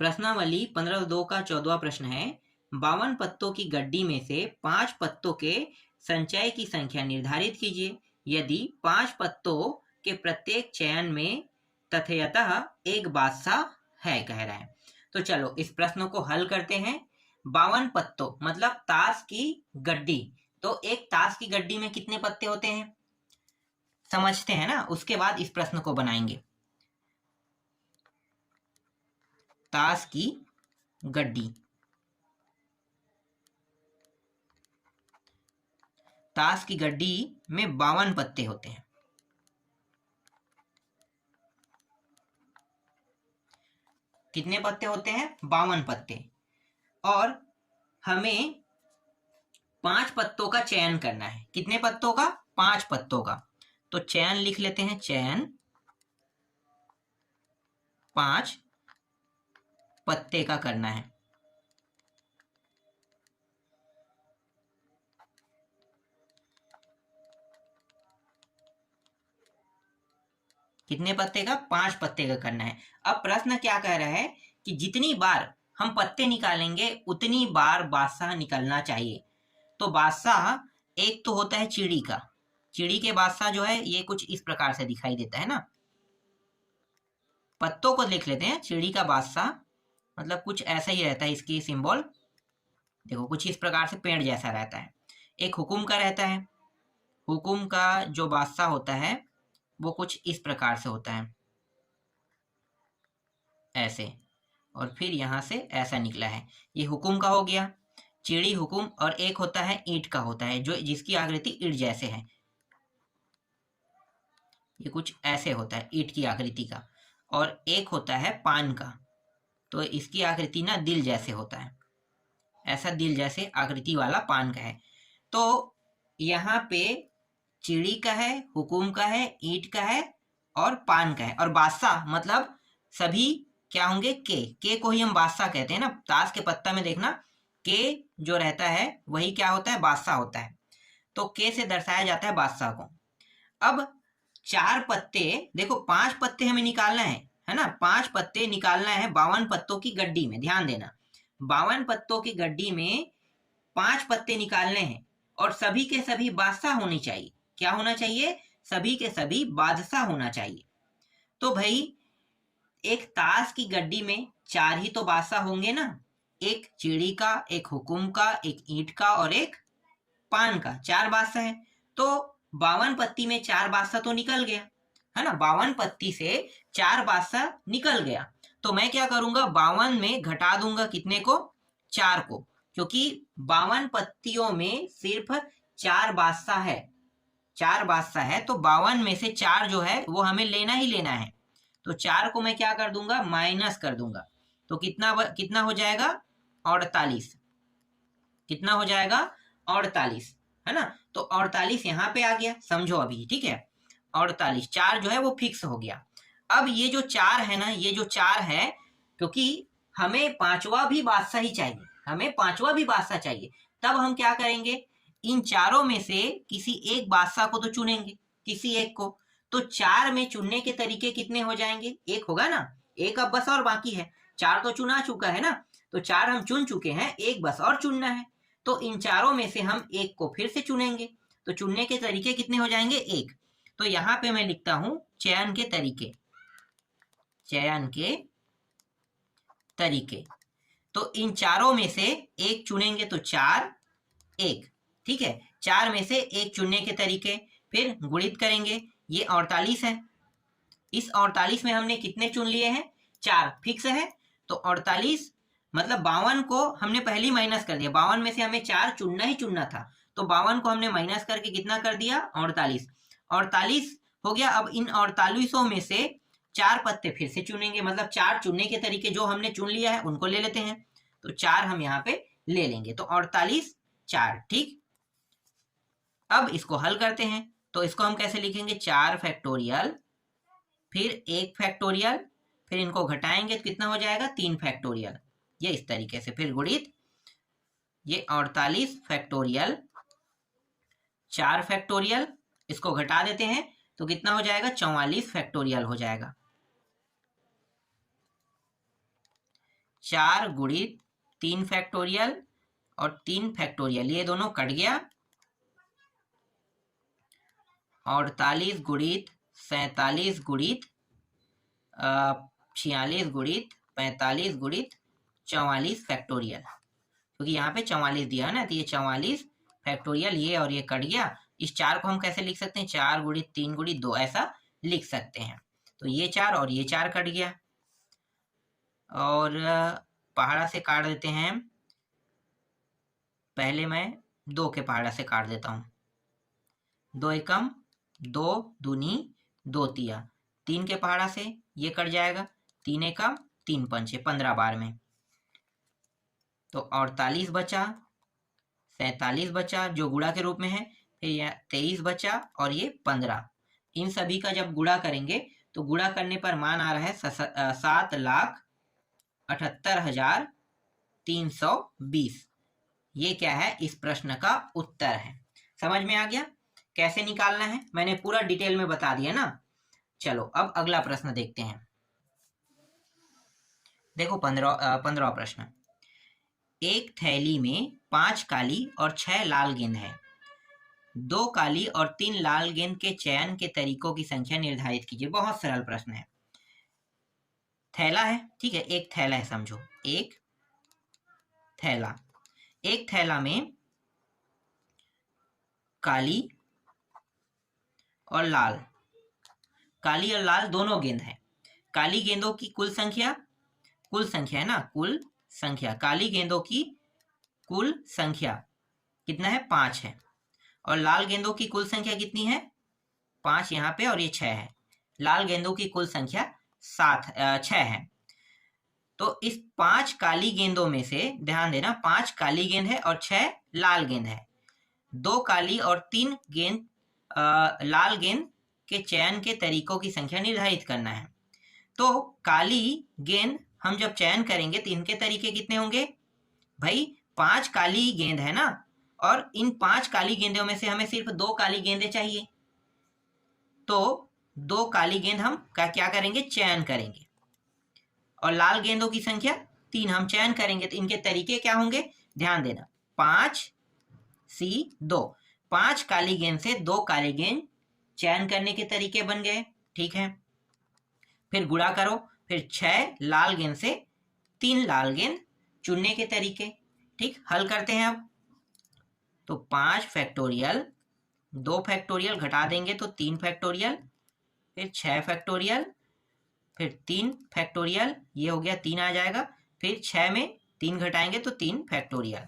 प्रश्नावली 15(2) का 14वां प्रश्न है, 52 पत्तों की गड्डी में से 5 पत्तों के संचय की संख्या निर्धारित कीजिए। यदि 5 पत्तों के प्रत्येक चयन में तथ्यतः एक बादशाह है, कह रहा है। तो चलो इस प्रश्न को हल करते हैं। 52 पत्तों मतलब ताश की गड्डी, तो एक ताश की गड्डी में कितने पत्ते होते हैं समझते हैं ना, उसके बाद इस प्रश्न को बनाएंगे। ताश की गड्डी, ताश की गड्डी में 52 पत्ते होते हैं। कितने पत्ते होते हैं? 52 पत्ते। और हमें 5 पत्तों का चयन करना है। कितने पत्तों का? 5 पत्तों का। तो चयन लिख लेते हैं, चयन 5 पत्ते का करना है। कितने पत्ते का? 5 पत्ते का करना है। अब प्रश्न क्या कह रहा है कि जितनी बार हम पत्ते निकालेंगे उतनी बार बादशाह निकलना चाहिए। तो बादशाह एक तो होता है चिड़ी का, चिड़ी के बादशाह जो है ये कुछ इस प्रकार से दिखाई देता है ना। पत्तों को लिख लेते हैं, चिड़ी का बादशाह मतलब कुछ ऐसा ही रहता है, इसकी सिंबल देखो कुछ इस प्रकार से पेड़ जैसा रहता है। एक हुकुम का रहता है, हुकुम का जो बादशाह होता है वो कुछ इस प्रकार से होता है, ऐसे, और फिर यहाँ से ऐसा निकला है, ये हुकुम का हो गया, चिड़ी हुकुम। और एक होता है ईंट का होता है, जो जिसकी आकृति ईंट जैसे है, ये कुछ ऐसे होता है ईंट की आकृति का। और एक होता है पान का, तो इसकी आकृति ना दिल जैसे होता है, ऐसा दिल जैसे आकृति वाला पान का है। तो यहाँ पे चिड़ी का है, हुकुम का है, ईंट का है और पान का है। और बादशाह मतलब सभी क्या होंगे? के को ही हम बादशाह कहते हैं ना। ताश के पत्ता में देखना के जो रहता है वही क्या होता है? बादशाह होता है। तो के से दर्शाया जाता है बादशाह को। अब 4 पत्ते, देखो 5 पत्ते हमें निकालना है ना, 5 पत्ते निकालना है 52 पत्तों की गड्डी में। ध्यान देना, 52 पत्तों की गड्डी में 5 पत्ते निकालने हैं और सभी के सभी बादशाह होने चाहिए। क्या होना चाहिए? सभी के सभी बादशाह होना चाहिए। तो भाई एक ताश की गड्डी में 4 ही तो बादशाह होंगे ना, एक चिड़ी का, एक हुकुम का, एक ईंट का और एक पान का, 4 बादशाह है। तो 52 पत्ती में 4 बादशाह तो निकल गया है ना, 52 पत्ती से 4 बादशाह निकल गया। तो मैं क्या करूंगा? 52 में घटा दूंगा कितने को? 4 को, क्योंकि 52 पत्तियों में सिर्फ 4 बादशाह है, 4 बादशाह है। तो 52 में से 4 जो है वो हमें लेना ही लेना है। तो 4 को मैं क्या कर दूंगा? माइनस कर दूंगा। तो कितना हो जाएगा? 48। कितना हो जाएगा? 48, है ना। तो 48 यहाँ पे आ गया, समझो अभी, ठीक है। 48, 4 जो है वो फिक्स हो गया। अब ये जो 4 है ना, ये जो 4 है, क्योंकि हमें 5वां भी बादशाह ही चाहिए, हमें 5वां भी बादशाह चाहिए। तब हम क्या करेंगे? इन चारों में से किसी एक बादशाह को तो चुनेंगे, किसी एक को। तो 4 में चुनने के तरीके कितने हो जाएंगे? एक होगा ना, एक अब बस और बाकी है। 4 तो चुना चुका है ना, तो 4 हम चुन चुके हैं, एक बस और चुनना है। तो इन चारों में से हम एक को फिर से चुनेंगे। तो चुनने के तरीके कितने हो जाएंगे? एक। तो यहाँ पे मैं लिखता हूं चयन के तरीके, चयन के तरीके। तो इन चारों में से एक चुनेंगे तो 4, 1, ठीक है। 4 में से एक चुनने के तरीके, फिर गुणित करेंगे, ये 48 है। इस 48 में हमने कितने चुन लिए हैं? 4 फिक्स है। तो 48 मतलब 52 को हमने पहले ही माइनस कर दिया, 52 में से हमें 4 चुनना ही चुनना था। तो 52 को हमने माइनस करके कितना कर दिया? 48। 48 हो गया। अब इन 48 में से 4 पत्ते फिर से चुनेंगे, मतलब 4 चुनने के तरीके जो हमने चुन लिया है उनको ले लेते हैं। तो 4 हम यहाँ पे ले लेंगे, तो 48, 4, ठीक। अब इसको हल करते हैं, तो इसको हम कैसे लिखेंगे? 4 फैक्टोरियल, फिर 1 फैक्टोरियल, फिर इनको घटाएंगे तो कितना हो जाएगा? 3 फैक्टोरियल, ये इस तरीके से। फिर गुणित, ये 48 फैक्टोरियल, 4 फैक्टोरियल, इसको घटा देते हैं तो कितना हो जाएगा? 44 फैक्टोरियल हो जाएगा। 4 गुणित 3 फैक्टोरियल और 3 फैक्टोरियल, ये दोनों कट गया। 48 गुणित 47 गुणित 46 गुणित 45 गुणित 44 फैक्टोरियल, क्योंकि यहाँ पे 44 दिया है ना, तो ये 44 फैक्टोरियल, ये और ये कट गया। इस 4 को हम कैसे लिख सकते हैं? 4 गुणित 3 गुणित 2 ऐसा लिख सकते हैं। तो ये 4 और ये 4 कट गया, और पहाड़ा से काट देते हैं। पहले मैं 2 के पहाड़ा से काट देता हूँ। 2 एकम 2 दूनी 2 तिया, 3 के पहाड़ा से ये कट जाएगा। 3 एकम 3 पंचे 15 बार में, तो 48 बचा, 47 बचा जो गुणा के रूप में है, फिर यह 23 बचा और ये 15। इन सभी का जब गुणा करेंगे तो गुणा करने पर मान आ रहा है 7,78,320। ये क्या है? इस प्रश्न का उत्तर है। समझ में आ गया कैसे निकालना है? मैंने पूरा डिटेल में बता दिया ना। चलो अब अगला प्रश्न देखते हैं। देखो 15वां प्रश्न। एक थैली में 5 काली और 6 लाल गेंद है। 2 काली और 3 लाल गेंद के चयन के तरीकों की संख्या निर्धारित कीजिए। बहुत सरल प्रश्न है। थैला है, ठीक है, एक थैला है, समझो एक थैला। एक थैला में काली और लाल, काली और लाल दोनों गेंद है। काली गेंदों की कुल संख्या है ना, कुल संख्या, काली गेंदों की कुल संख्या कितना है? 5 है। और लाल गेंदों की कुल संख्या कितनी है? 5 यहाँ पे और ये 6 है। लाल गेंदों की कुल संख्या 6 है। तो इस 5 काली गेंदों में से ध्यान देना, 5 काली गेंद है और 6 लाल गेंद है। 2 काली और 3 गेंद लाल गेंद के चयन के तरीकों की संख्या निर्धारित करना है। तो काली गेंद हम जब चयन करेंगे तो इनके तरीके कितने होंगे? भाई 5 काली गेंद है ना, और इन 5 काली गेंदों में से हमें सिर्फ 2 काली गेंदें चाहिए। तो 2 काली गेंद हम क्या करेंगे? चयन करेंगे। और लाल गेंदों की संख्या 3 हम चयन करेंगे। तो इनके तरीके क्या होंगे? ध्यान देना, 5C2, 5 काली गेंद से 2 काली गेंद चयन करने के तरीके बन गए, ठीक है। फिर गुणा करो, फिर 6 लाल गेंद से 3 लाल गेंद चुनने के तरीके, ठीक। हल करते हैं अब। तो 5 फैक्टोरियल, 2 फैक्टोरियल घटा देंगे तो 3 फैक्टोरियल, फिर 6 फैक्टोरियल, फिर 3 फैक्टोरियल, ये हो गया 3 आ जाएगा। फिर 6 में 3 घटाएंगे तो 3 फैक्टोरियल।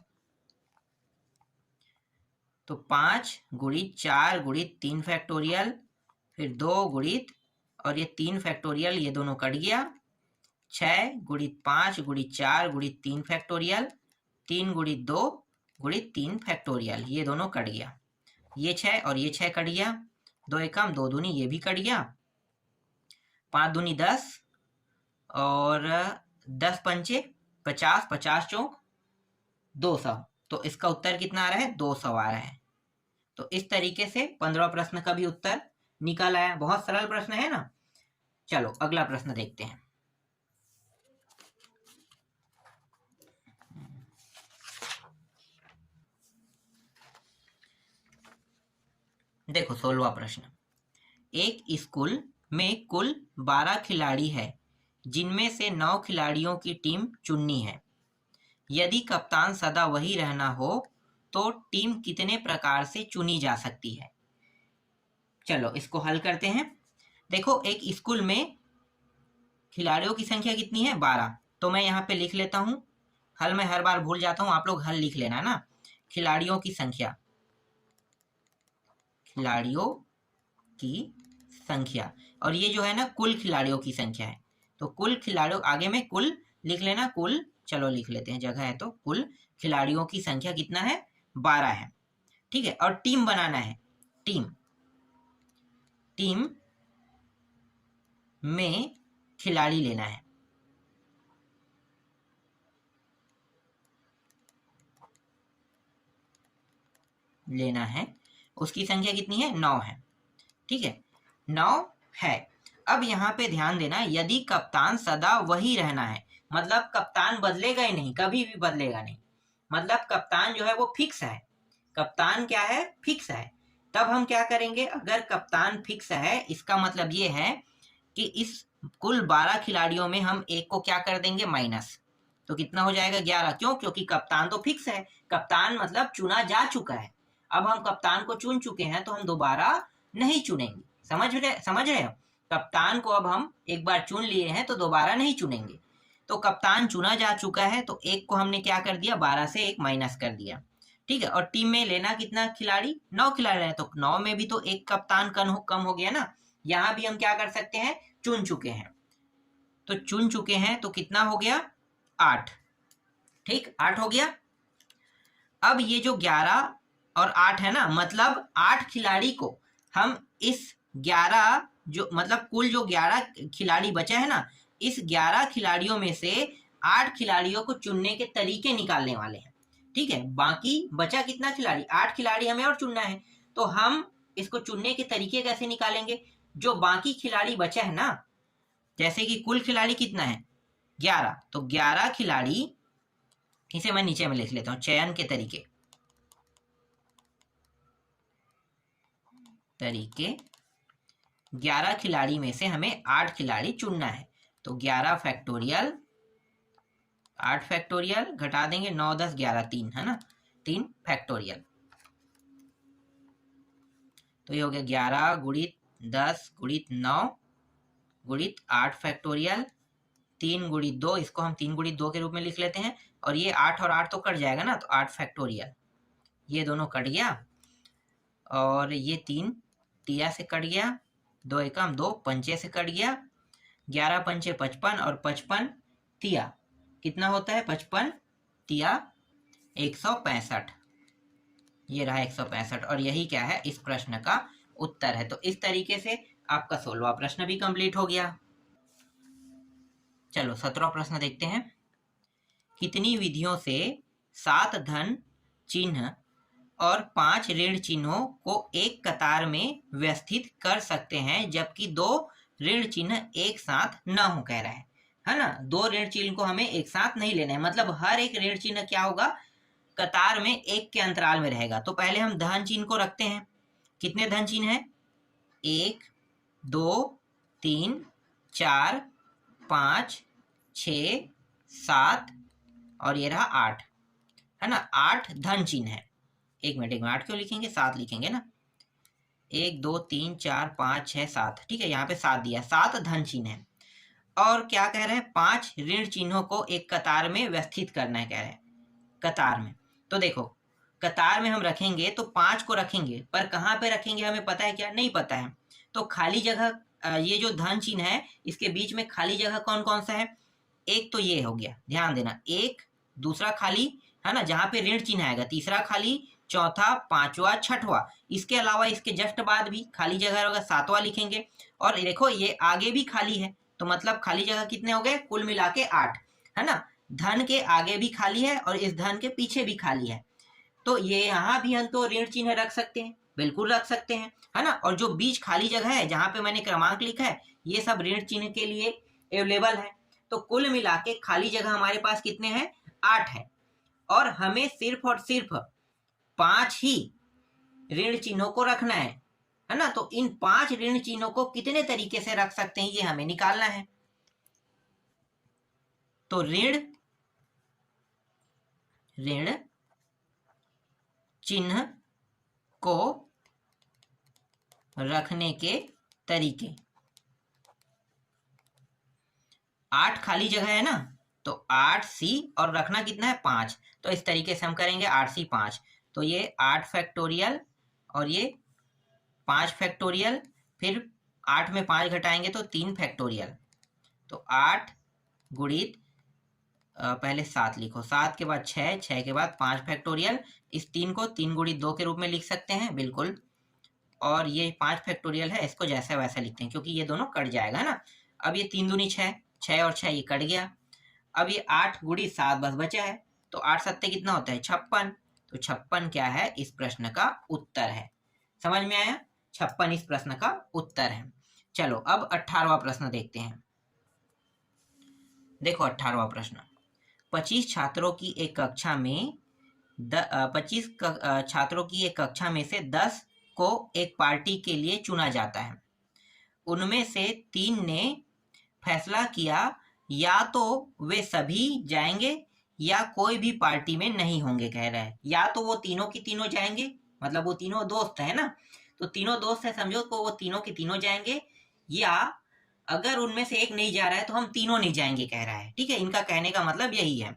तो 5 गुणित 4 गुणित 3 फैक्टोरियल, फिर 2 गुणित और ये 3 फैक्टोरियल, ये दोनों कट गया। 6 गुणित 5 गुणित 4 गुणित 3 फैक्टोरियल, 3 गुणित 2 गुणित 3 फैक्टोरियल, ये दोनों कट गया। ये 6 और ये 6 कट गया। 2 एकम 2 दूनी, ये भी कट गया। 5 दूनी 10 और 10 पंचे 50, 50 चौक 200। तो इसका उत्तर कितना आ रहा है? 200 आ रहा है। तो इस तरीके से 15 प्रश्न का भी उत्तर निकल आया। बहुत सरल प्रश्न है ना। चलो अगला प्रश्न देखते हैं। देखो 16वां प्रश्न। एक स्कूल में कुल 12 खिलाड़ी है, जिनमें से 9 खिलाड़ियों की टीम चुननी है। यदि कप्तान सदा वही रहना हो तो टीम कितने प्रकार से चुनी जा सकती है? चलो इसको हल करते हैं। देखो एक स्कूल में खिलाड़ियों की संख्या कितनी है? 12। तो मैं यहाँ पे लिख लेता हूँ। हल मैं हर बार भूल जाता हूँ, आप लोग हल लिख लेना ना। खिलाड़ियों की संख्या, खिलाड़ियों की संख्या, और ये जो है ना कुल खिलाड़ियों की संख्या है। तो कुल खिलाड़ियों, आगे में कुल लिख लेना, कुल, चलो लिख लेते हैं, जगह है तो। कुल खिलाड़ियों की संख्या कितना है? 12 है, ठीक है। और टीम बनाना है, टीम में खिलाड़ी लेना है। उसकी संख्या कितनी है? 9 है, ठीक है, 9 है। अब यहाँ पे ध्यान देना, यदि कप्तान सदा वही रहना है, मतलब कप्तान बदलेगा ही नहीं, कभी भी बदलेगा नहीं। मतलब कप्तान जो है वो फिक्स है, कप्तान क्या है, फिक्स है। तब हम क्या करेंगे, अगर कप्तान फिक्स है इसका मतलब ये है कि इस कुल 12 खिलाड़ियों में हम एक को क्या कर देंगे, माइनस। तो कितना हो जाएगा, 11। क्यों, क्योंकि कप्तान तो फिक्स है, कप्तान मतलब चुना जा चुका है। अब हम कप्तान को चुन चुके हैं तो हम दोबारा नहीं चुनेंगे। समझ रहे हो, कप्तान को अब हम एक बार चुन लिए हैं तो दोबारा नहीं चुनेंगे। तो कप्तान चुना जा चुका है तो एक को हमने क्या कर दिया, 12 से एक माइनस कर दिया। ठीक है, और टीम में लेना कितना खिलाड़ी, 9 खिलाड़ी है, तो 9 में भी तो एक कप्तान कम हो गया ना। यहाँ भी हम क्या कर सकते हैं, चुन चुके हैं, तो चुन चुके हैं तो कितना हो गया, 8। ठीक, 8 हो गया। अब ये जो 11 और 8 है ना, मतलब 8 खिलाड़ी को हम इस 11 जो मतलब कुल जो 11 खिलाड़ी बचे हैं ना, इस 11 खिलाड़ियों में से 8 खिलाड़ियों को चुनने के तरीके निकालने वाले हैं। ठीक है, बाकी बचा कितना खिलाड़ी, 8 खिलाड़ी हमें और चुनना है। तो हम इसको चुनने के तरीके कैसे निकालेंगे, जो बाकी खिलाड़ी बचे हैं ना, जैसे कि कुल खिलाड़ी कितना है, 11, तो 11 खिलाड़ी, इसे मैं नीचे में लिख लेता हूं, चयन के तरीके 11 खिलाड़ी में से हमें 8 खिलाड़ी चुनना है। तो 11 फैक्टोरियल, 8 फैक्टोरियल घटा देंगे, 9 10 11 3 है ना, 3 फैक्टोरियल। तो ये हो गया 11 गुणित 10 गुणित 9 गुणित 8 फैक्टोरियल, 3 गुणित 2, इसको हम 3 गुणित 2 के रूप में लिख लेते हैं। और ये 8 और 8 तो कट जाएगा ना, तो 8 फैक्टोरियल, ये दोनों कट गया, और ये 3 तिया से कट गया, 2 एकम 2 पंचे से कट गया, 11 पंचे 55 और 55 तिया कितना होता है, 55 तिया 165। ये रहा 165, और यही क्या है, इस प्रश्न का उत्तर है। तो इस तरीके से आपका 16वां प्रश्न भी कंप्लीट हो गया। चलो 17वां प्रश्न देखते हैं। कितनी विधियों से 7 धन चिन्ह और 5 ऋण चिन्हों को एक कतार में व्यवस्थित कर सकते हैं, जबकि 2 ऋण चिन्ह एक साथ न हो, कह रहा है ना। 2 ऋण चिन्ह को हमें एक साथ नहीं लेना है, मतलब हर एक ऋण चिन्ह क्या होगा, कतार में एक के अंतराल में रहेगा। तो पहले हम धन चिन्ह को रखते हैं। कितने धन चिन्ह है, 1 2 3 4 5 6 7 और ये रहा 8, है ना, 8 धन चिन्ह है। एक मिनट 8 क्यों लिखेंगे, 7 लिखेंगे ना, 1 2 3 4 5 6 7, ठीक है, यहाँ पे 7 दिया, 7 धन चिन्ह है। और क्या कह रहे हैं, 5 ऋण चिन्हों को एक कतार में व्यवस्थित करना है, कह रहे हैं कतार में। तो देखो कतार में हम रखेंगे तो 5 को रखेंगे, पर कहाँ पे रखेंगे हमें पता है क्या, नहीं पता है। तो खाली जगह, ये जो धन चिन्ह है इसके बीच में खाली जगह कौन कौन सा है, एक तो ये हो गया, ध्यान देना, एक, दूसरा खाली है ना जहाँ पे ऋण चिन्ह आएगा, तीसरा खाली, चौथा, पांचवा, छठवा। इसके अलावा इसके जस्ट बाद भी खाली जगह होगा, 7वां लिखेंगे। और देखो ये आगे भी खाली है, तो मतलब खाली जगह कितने हो गए, कुल मिला के 8, है ना। धन के आगे भी खाली है और इस धन के पीछे भी खाली है, तो ये यहाँ भी हम तो ऋण चिन्ह रख सकते हैं, बिल्कुल रख सकते हैं, है ना। और जो बीच खाली जगह है जहाँ पे मैंने क्रमांक लिखा है, ये सब ऋण चिन्ह के लिए अवेलेबल है। तो कुल मिला के खाली जगह हमारे पास कितने हैं, 8 है। और हमें सिर्फ और सिर्फ 5 ही ऋण चिन्हों को रखना है ना। तो इन 5 ऋण चिन्हों को कितने तरीके से रख सकते हैं ये हमें निकालना है। तो ऋण चिन्ह को रखने के तरीके, 8 खाली जगह है ना, तो 8C और रखना कितना है, 5। तो इस तरीके से हम करेंगे 8C 5, तो ये 8 फैक्टोरियल और ये 5 फैक्टोरियल, फिर 8 में 5 घटाएंगे तो 3 फैक्टोरियल। तो 8 गुणित पहले 7 लिखो, 7 के बाद 6, 6 के बाद 5 फैक्टोरियल। इस 3 को 3 गुणित 2 के रूप में लिख सकते हैं, बिल्कुल। और ये 5 फैक्टोरियल है, इसको जैसा वैसा लिखते हैं क्योंकि ये दोनों कट जाएगा ना। अब ये 3 दूनी 6, 6 और 6 ये कट गया। अब ये 8 गुणित 7 बस बचा है, तो 8 सत्ते कितना होता है, 56। तो 56 क्या है, इस प्रश्न का उत्तर है। समझ में आया, 56 इस प्रश्न का उत्तर है। चलो अब 18वां प्रश्न देखते हैं। देखो 18वां प्रश्न, 25 छात्रों की एक कक्षा में 25 छात्रों की एक कक्षा में से 10 को एक पार्टी के लिए चुना जाता है। उनमें से 3 ने फैसला किया या तो वे सभी जाएंगे या कोई भी पार्टी में नहीं होंगे, कह रहा है। या तो वो तीनों की तीनों जाएंगे, मतलब वो तीनों दोस्त है ना, तो तीनों दोस्त है समझो, तो वो तीनों की तीनों जाएंगे, या अगर उनमें से एक नहीं जा रहा है तो हम तीनों नहीं जाएंगे, कह रहा है। ठीक है, इनका कहने का मतलब यही है।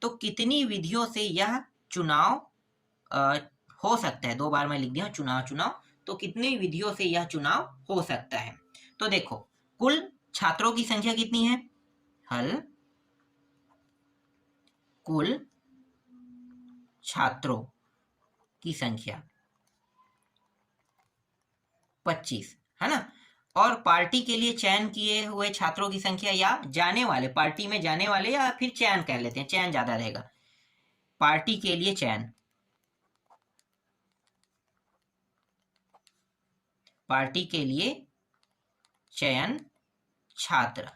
तो कितनी विधियों से यह चुनाव हो सकता है, 2 बार मैं लिख दिया चुनाव, तो कितनी विधियों से यह चुनाव हो सकता है। तो देखो कुल छात्रों की संख्या कितनी है, हल कुल छात्रों की संख्या 25 है ना, और पार्टी के लिए चयन किए हुए छात्रों की संख्या, या जाने वाले, पार्टी में जाने वाले, या फिर चयन कह लेते हैं, चयन ज्यादा रहेगा, पार्टी के लिए चयन, पार्टी के लिए चयन छात्र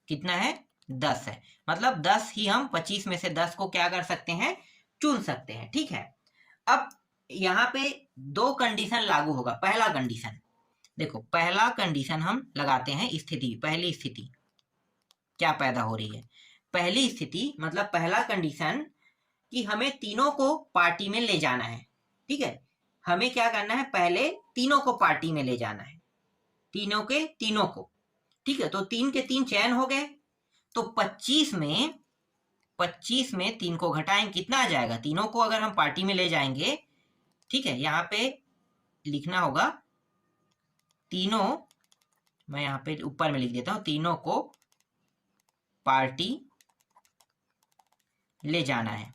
कितना है, 10 है। मतलब 10 ही, हम 25 में से 10 को क्या कर सकते हैं, चुन सकते हैं। ठीक है, अब यहाँ पे 2 कंडीशन लागू होगा। पहला कंडीशन देखो, पहला कंडीशन हम लगाते हैं, स्थिति, पहली स्थिति क्या पैदा हो रही है, पहली स्थिति मतलब पहला कंडीशन कि हमें तीनों को पार्टी में ले जाना है। ठीक है, हमें क्या करना है, पहले तीनों को पार्टी में ले जाना है, तीनों के तीनों को। ठीक है, तो 3 के 3 चयन हो गए, तो 25 में 3 को घटाएं, कितना आ जाएगा, तीनों को अगर हम पार्टी में ले जाएंगे, ठीक है, यहाँ पे लिखना होगा तीनों, मैं यहाँ पे ऊपर में लिख देता हूं, तीनों को पार्टी ले जाना है।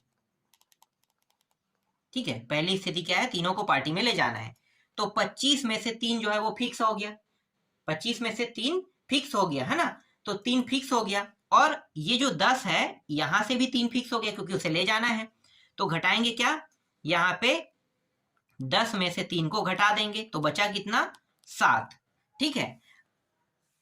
ठीक है, पहली स्थिति क्या है, तीनों को पार्टी में ले जाना है। तो 25 में से 3 जो है वो फिक्स हो गया, 25 में से 3 फिक्स हो गया है ना, तो 3 फिक्स हो गया, और ये जो 10 है यहां से भी 3 फिक्स हो गया क्योंकि उसे ले जाना है। तो घटाएंगे क्या, यहाँ पे 10 में से 3 को घटा देंगे तो बचा कितना, 7। ठीक है,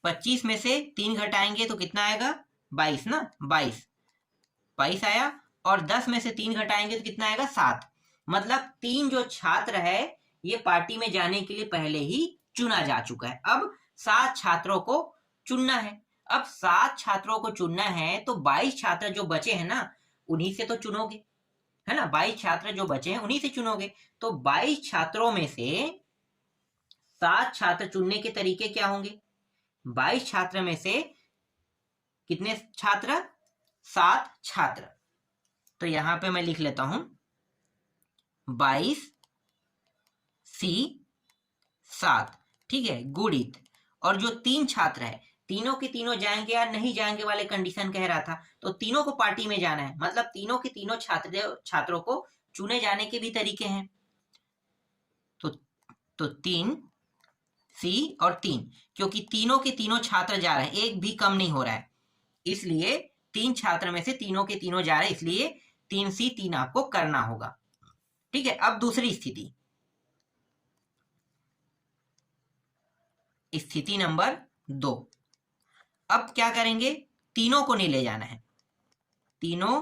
25 में से 3 घटाएंगे तो कितना आएगा, 22 ना, 22 आया, और 10 में से 3 घटाएंगे तो कितना आएगा, 7। मतलब 3 जो छात्र है ये पार्टी में जाने के लिए पहले ही चुना जा चुका है। अब 7 छात्रों को चुनना है। अब 7 छात्रों को चुनना है तो 22 छात्र जो बचे हैं ना, उन्हीं से तो चुनोगे, है ना, 22 छात्र जो बचे हैं उन्हीं से चुनोगे। तो 22 छात्रों में से 7 छात्र चुनने के तरीके क्या होंगे, 22 छात्र में से कितने छात्र, 7 छात्र। तो यहां पे मैं लिख लेता हूं 22 C 7। ठीक है, गुणित, और जो 3 छात्र है, तीनों के तीनों जाएंगे या नहीं जाएंगे वाले कंडीशन कह रहा था, तो तीनों को पार्टी में जाना है, मतलब तीनों के तीनों छात्रों को चुने जाने के भी तरीके हैं। तो 3 C और 3, क्योंकि तीनों के तीनों छात्र जा रहे हैं, एक भी कम नहीं हो रहा है, इसलिए 3 छात्र में से तीनों के तीनों जा रहे हैं, इसलिए 3C 3 आपको करना होगा। ठीक है, अब दूसरी स्थिति, स्थिति नंबर 2। अब क्या करेंगे, तीनों को नहीं ले जाना है, तीनों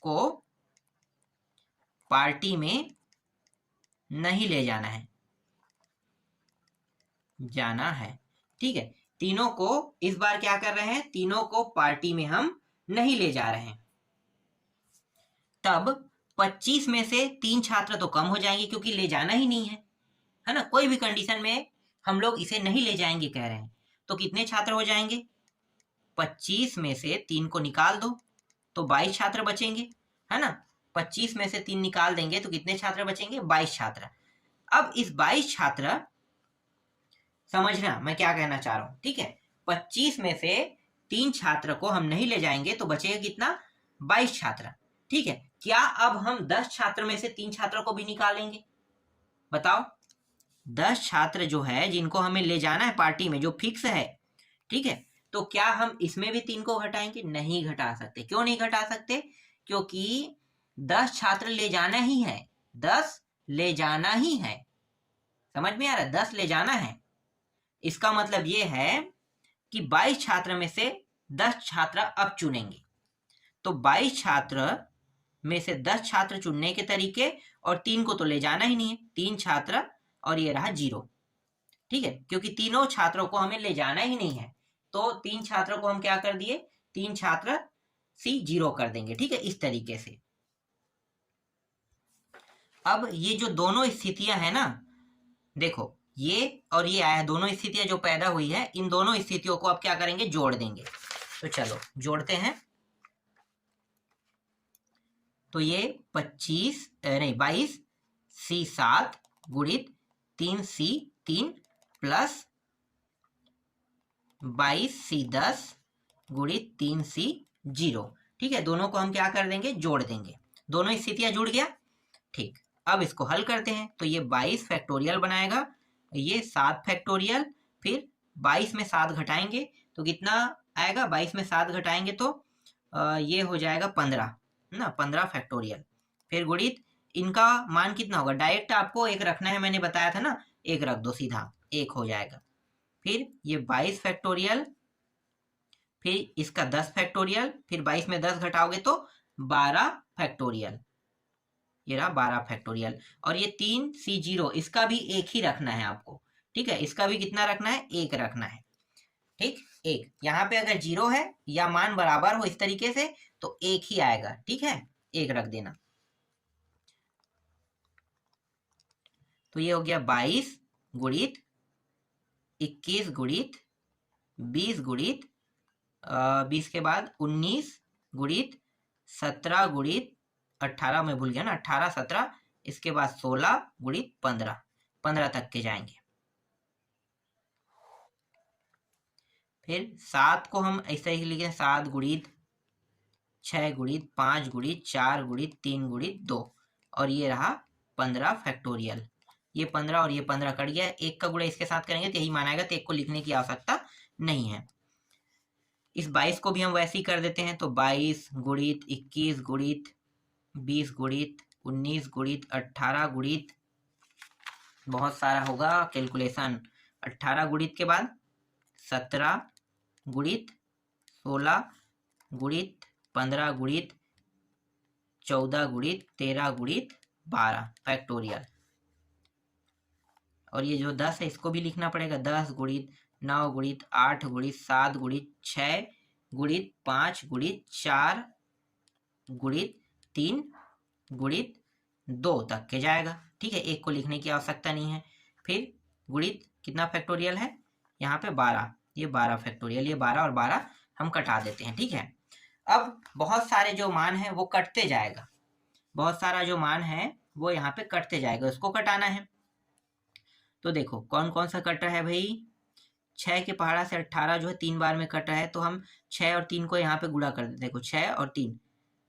को पार्टी में नहीं ले जाना है, जाना है। ठीक है, तीनों को इस बार क्या कर रहे हैं, तीनों को पार्टी में हम नहीं ले जा रहे हैं। तब 25 में से 3 छात्र तो कम हो जाएंगे क्योंकि ले जाना ही नहीं है ना, कोई भी कंडीशन में हम लोग इसे नहीं ले जाएंगे कह रहे हैं। तो कितने छात्र हो जाएंगे, 25 में से 3 को निकाल दो तो 22 छात्र बचेंगे, है ना, 25 में से 3 निकाल देंगे तो कितने छात्र बचेंगे, 22 छात्र। अब इस 22 छात्र, समझना मैं क्या कहना चाह रहा हूं। ठीक है, 25 में से 3 छात्र को हम नहीं ले जाएंगे तो बचेगा कितना, 22 छात्र। ठीक है, क्या अब हम 10 छात्र में से 3 छात्रों को भी निकालेंगे, बताओ, 10 छात्र जो है जिनको हमें ले जाना है पार्टी में, जो फिक्स है, ठीक है, तो क्या हम इसमें भी 3 को घटाएंगे, नहीं घटा सकते। क्यों नहीं घटा सकते, क्योंकि 10 छात्र ले जाना ही है, 10 ले जाना ही है, समझ में आ रहा है, 10 ले जाना है। इसका मतलब ये है कि 22 छात्र में से 10 छात्र अब चुनेंगे। तो 22 छात्र में से 10 छात्र चुनने के तरीके, और 3 को तो ले जाना ही नहीं है, 3 छात्र और ये रहा 0। ठीक है, क्योंकि तीनों छात्रों को हमें ले जाना ही नहीं है, तो 3 छात्रों को हम क्या कर दिए, 3 छात्र C0 कर देंगे। ठीक है, इस तरीके से। अब ये जो दोनों स्थितियां हैं ना, देखो ये और ये आया, दोनों स्थितियां जो पैदा हुई है, इन दोनों स्थितियों को अब क्या करेंगे, जोड़ देंगे। तो चलो जोड़ते हैं। तो ये 22 C7 गुणित 3C3 प्लस 22 C10 गुणित 3C0। ठीक है, दोनों को हम क्या कर देंगे, जोड़ देंगे। दोनों स्थितियां जुड़ गया। ठीक, अब इसको हल करते हैं। तो ये 22 फैक्टोरियल बनाएगा, ये 7 फैक्टोरियल, फिर 22 में 7 घटाएंगे तो कितना आएगा, 22 में 7 घटाएंगे तो ये हो जाएगा 15 ना, 15 फैक्टोरियल। फिर गुणित इनका मान कितना होगा, डायरेक्ट आपको एक रखना है, मैंने बताया था ना, एक रख दो, सीधा एक हो जाएगा। फिर ये 22 फैक्टोरियल, फिर इसका 10 फैक्टोरियल, फिर 22 में 10 घटाओगे तो 12 फैक्टोरियल, ये रहा 12 फैक्टोरियल। और ये 3C0 इसका भी एक ही रखना है आपको। ठीक है, इसका भी कितना रखना है, एक रखना है। ठीक, एक। यहाँ पे अगर 0 है या मान बराबर हो इस तरीके से तो एक ही आएगा। ठीक है, एक रख देना। तो ये हो गया 22 गुणित 21 गुणित 20 गुणित 20 के बाद 19 गुणित 17 गुणित 18, में भूल गया ना, 18 17, इसके बाद 16 गुणित 15 तक के जाएंगे। फिर 7 को हम ऐसे ही लिखे, 7 गुणित 6 गुणित 5 गुणित 4 गुणित 3 गुणित 2, और ये रहा 15 फैक्टोरियल। ये 15 और ये 15 कट गया, एक का गुणा इसके साथ करेंगे तो यही मान आएगा, तो एक को लिखने की आवश्यकता नहीं है। इस 22 को भी हम वैसे ही कर देते हैं। तो 22 गुणित 21 गुणित 20 गुणित 19 गुणित 18 गुणित, बहुत सारा होगा कैलकुलेशन, 18 गुणित के बाद 17 गुणित 16 गुणित 15 गुणित 14 गुणित 13 गुणित 12 फैक्टोरियल। और ये जो 10 है इसको भी लिखना पड़ेगा, 10 गुणित 9 गुणित 8 गुणित 7 गुणित 6 गुणित 5 गुणित 4 गुणित 3 गुणित 2 तक के जाएगा। ठीक है, एक को लिखने की आवश्यकता नहीं है। फिर गुणित कितना फैक्टोरियल है, यहाँ पे 12, ये 12 फैक्टोरियल, ये 12 और 12 हम कटा देते हैं। ठीक है, अब बहुत सारे जो मान है वो कटते जाएगा, बहुत सारा जो मान है वो यहाँ पे कटते जाएगा, उसको कटाना है। तो देखो कौन कौन सा कट रहा है भाई, 6 के पहाड़ा से 18 जो है 3 बार में कट रहा है, तो हम 6 और 3 को यहाँ पे गुणा कर देते। देखो 6 और 3,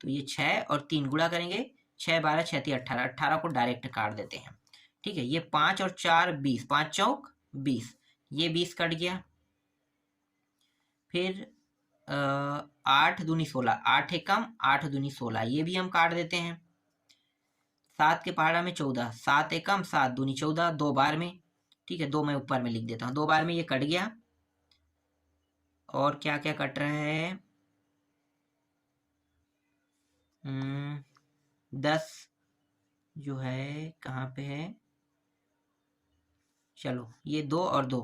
तो ये 6 और 3 गुणा करेंगे, 6 12 6 3 18, 18 को डायरेक्ट काट देते हैं। ठीक है, ये 5 और 4 20, 5 चौक 20, ये 20 कट गया। फिर 8 दूनी 16, 8 एकम 8 दूनी 16, ये भी हम काट देते हैं। 7 के पहाड़ा में 14, 7 एकम 7 दूनी 14, 2 बार में। ठीक है, 2 मैं ऊपर में लिख देता हूँ, 2 बार में ये कट गया। और क्या क्या कट रहा है, 10 जो है कहाँ पे है, चलो ये 2 और 2,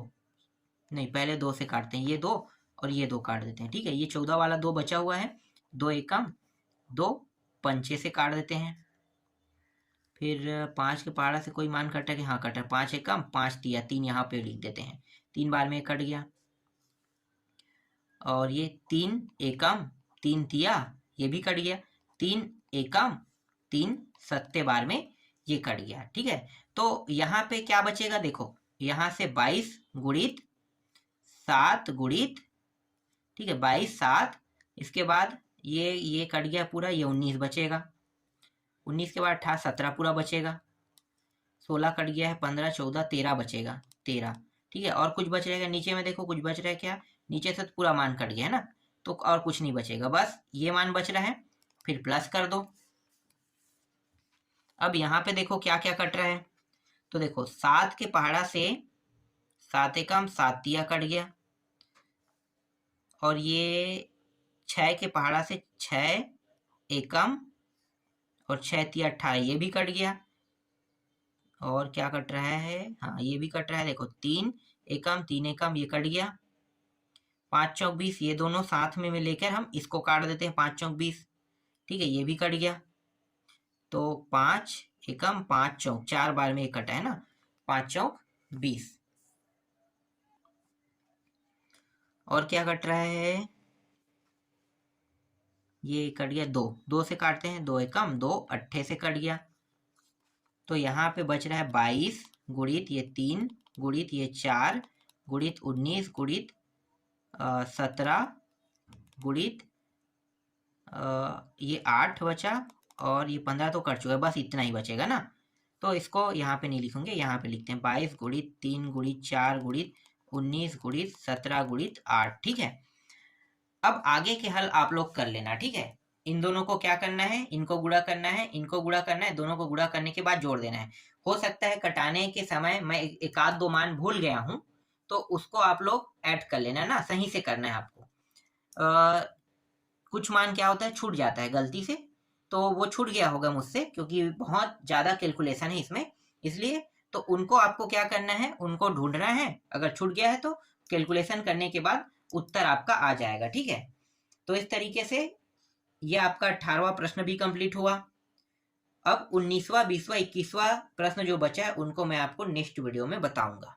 नहीं पहले 2 से काटते हैं, ये 2 और ये 2 काट देते हैं। ठीक है, ये 14 वाला 2 बचा हुआ है, 2 एकम 2 पंचे से काट देते हैं। फिर 5 के पहाड़ा से कोई मान कटा कि हाँ कटा, 5 एकम 5 तिया 3, यहाँ पे लिख देते हैं, 3 बार में कट गया। और ये 3 एकम 3 तिया, ये भी कट गया, 3 एकम 3 सत्ते बार में ये कट गया। ठीक है, तो यहाँ पे क्या बचेगा, देखो यहाँ से 22 गुणित 7 गुणित, ठीक है 22 7, इसके बाद ये कट गया पूरा, ये 19 बचेगा, 19 के बाद 18 17 पूरा बचेगा, 16 कट गया है, 15 14 13 बचेगा, 13। ठीक है, और कुछ बच रहेगा नीचे में, देखो कुछ बच रहा है क्या, नीचे से तो पूरा मान कट गया है ना, तो और कुछ नहीं बचेगा, बस ये मान बच रहा है। फिर प्लस कर दो। अब यहाँ पे देखो क्या क्या कट रहा है, तो देखो 7 के पहाड़ा से 7 एकम 7 तिया कट गया, और ये 6 के पहाड़ा से 6 एकम और 6 तिया 18, ये भी कट गया। और क्या कट रहा है, हाँ ये भी कट रहा है, देखो 3 एकम 3 एकम ये कट गया। 5 चौक 20, ये दोनों साथ में लेकर हम इसको काट देते हैं, 5 चौक 20, ठीक है, ये भी कट गया। तो 5 एकम 5 चौक, 4 बार में ये कटा है ना, 5 चौक 20। और क्या कट रहा है, ये कट गया 2, 2 से काटते हैं, 2 एकम 2 अट्ठे से कट गया। तो यहाँ पे बच रहा है 22 गुणित ये 3 गुणित ये 4 गुणित 19 गुणित 17 गुणित ये 8 बचा, और ये 15 तो कट चुका है, बस इतना ही बचेगा ना। तो इसको यहाँ पे नहीं लिखेंगे, यहाँ पे लिखते हैं 22 गुणित 3 गुणित 4 गुणित 19 गुणित 17 गुणित 8, ठीक है। अब आगे के हल आप लोग कर लेना, ठीक है। इन दोनों को क्या करना है, इनको गुणा करना है, इनको गुणा करना है, दोनों को गुणा करने के बाद जोड़ देना है। हो सकता है कटाने के समय मैं एक आध दो मान भूल गया हूँ, तो उसको आप लोग ऐड कर लेना ना, सही से करना है आपको। कुछ मान क्या होता है, छूट जाता है गलती से, तो वो छूट गया होगा मुझसे, क्योंकि बहुत ज़्यादा कैलकुलेशन है इसमें, इसलिए। तो उनको आपको क्या करना है, उनको ढूंढना है, अगर छूट गया है तो कैलकुलेशन करने के बाद उत्तर आपका आ जाएगा, ठीक है। तो इस तरीके से ये आपका 18वां प्रश्न भी कंप्लीट हुआ। अब 19वां 20वां 21वां प्रश्न जो बचा है उनको मैं आपको नेक्स्ट वीडियो में बताऊंगा।